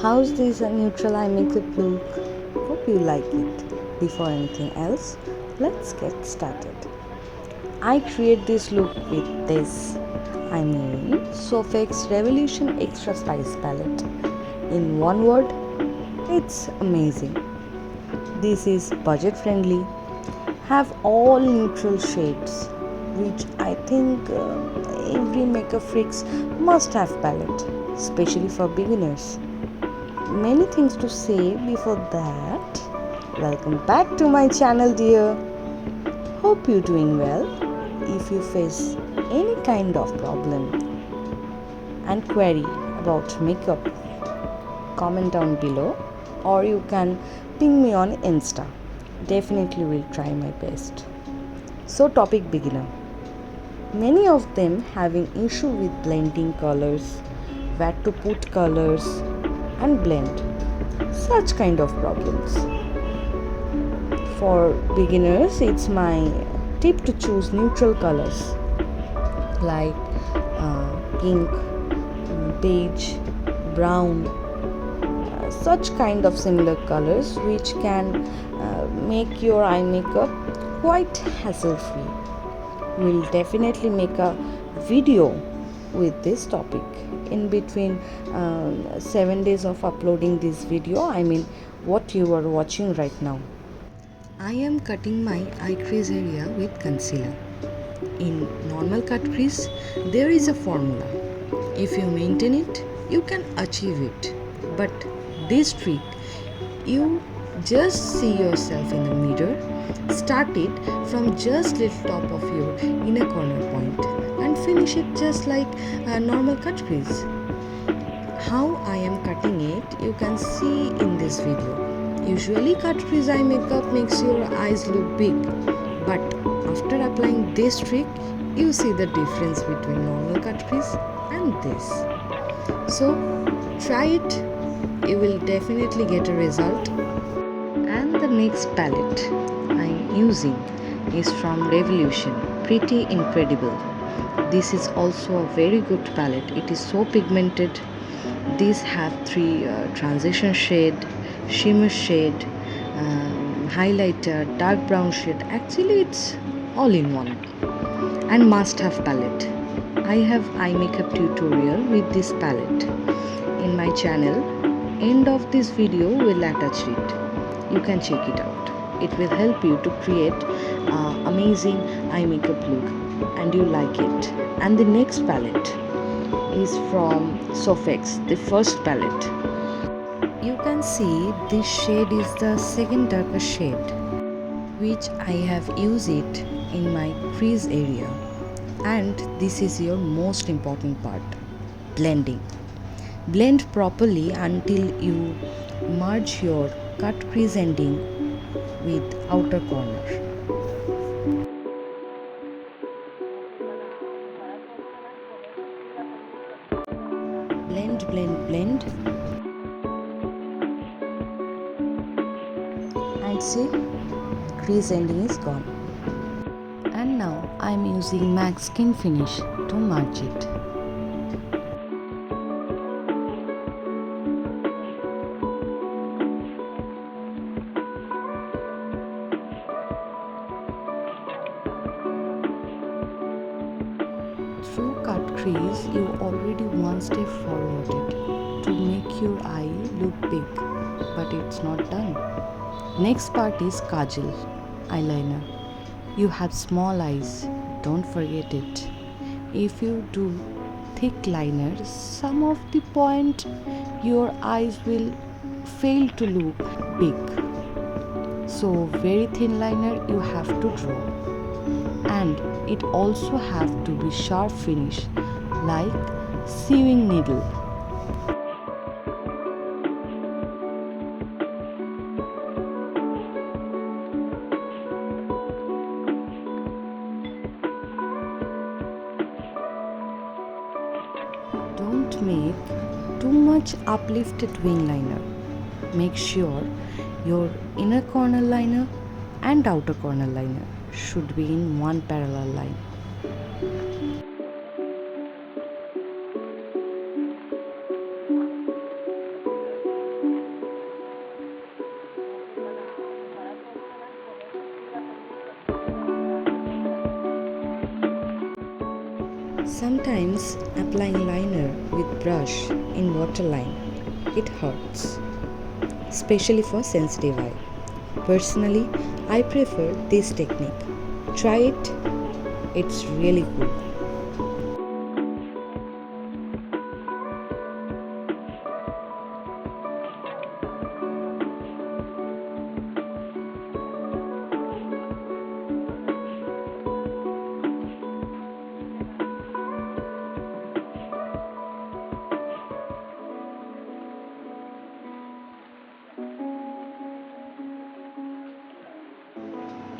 How's this a neutral eye makeup look? Hope you like it. Before anything else, let's get started. I create this look with this. SOPHX Revolution Extra Spice Palette. In one word, it's amazing. This is budget friendly, have all neutral shades, which I think every makeup freaks must have palette, especially for beginners. Many things to say before that. Welcome back to my channel, dear. Hope you're doing well. If you face any kind of problem and query about makeup, comment down below or you can ping me on Insta. Definitely will try my best. So topic beginner. Many of them having issue with blending colors, where to put colors and blend. Such kind of problems. For beginners, it's my tip to choose neutral colors like pink, beige, brown, such kind of similar colors which can make your eye makeup quite hassle free. We'll definitely make a video with this topic in between 7 days of uploading this video. What you are watching right now. I am cutting my eye crease area with concealer. In normal cut crease, there is a formula. If you maintain it, you can achieve it. But this trick, you just see yourself in the mirror, start it from just little top of your inner corner point and finish it just like a normal cut crease. How I am cutting it, you can see in this video. Usually cut crease eye makeup makes your eyes look big, but after applying this trick, you see the difference between normal cut crease and this. So try it, you will definitely get a result. And the next palette I am using is from Revolution, Pretty Incredible. This is also a very good palette. It is so pigmented. These have 3 transition shade, shimmer shade, highlighter, dark brown shade. Actually it's all in one. And must have palette. I have eye makeup tutorial with this palette in my channel. End of this video will attach it. You can check it out. It will help you to create amazing eye makeup look and you like it. And the next palette is from SOPHX, the first palette. You can see this shade is the second darker shade, which I have used it in my crease area. And this is your most important part, blending. Blend properly until you merge your cut crease ending with outer corner. Blend, blend, blend. And see, crease ending is gone. And now I am using MAC Skin Finish to merge it. Through cut crease, you already one step forwarded to make your eye look big, but it's not done. Next part is kajal, eyeliner. You have small eyes, don't forget it. If you do thick liner, some of the point your eyes will fail to look big. So very thin liner you have to draw. And it also have to be sharp finish like sewing needle. Don't make too much uplifted wing liner. Make sure your inner corner liner and outer corner liner should be in one parallel line. Sometimes applying liner with brush in waterline, it hurts, especially for sensitive eye. Personally, I prefer this technique. Try it, it's really cool.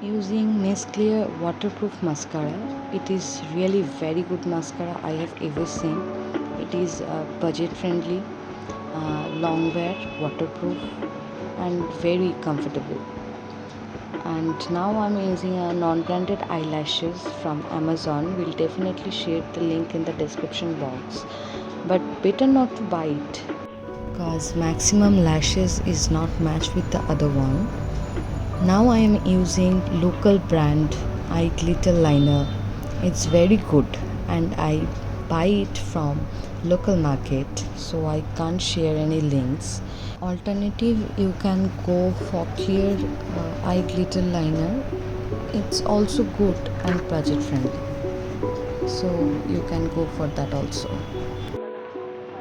Using Miss Clear waterproof mascara, it is really very good mascara I have ever seen. It is budget friendly, long wear, waterproof, and very comfortable. And now I'm using a non-branded eyelashes from Amazon. We'll definitely share the link in the description box, but better not to buy it because maximum lashes is not matched with the other one. Now I am using local brand eye glitter liner. It's very good and I buy it from local market, so I can't share any links. Alternative, you can go for clear eye glitter liner. It's also good and budget friendly, so you can go for that also.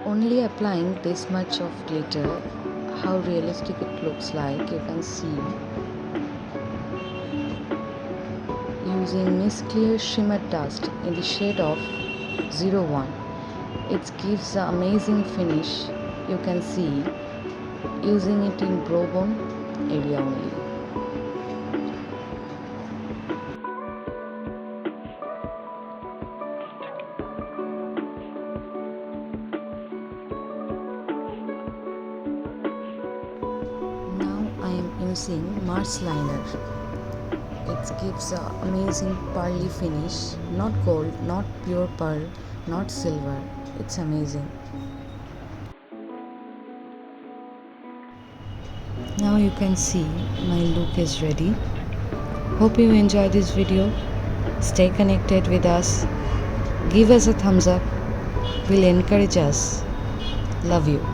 Only applying this much of glitter, how realistic it looks like, you can see. Using Miss Clear Shimmer Dust in the shade of 01. It gives an amazing finish. You can see using it in brow bone area only. Now I am using Mars liner. It gives an amazing pearly finish, not gold, not pure pearl, not silver. It's amazing. Now you can see my look is ready. Hope you enjoy this video. Stay connected with us. Give us a thumbs up. Will encourage us. Love you.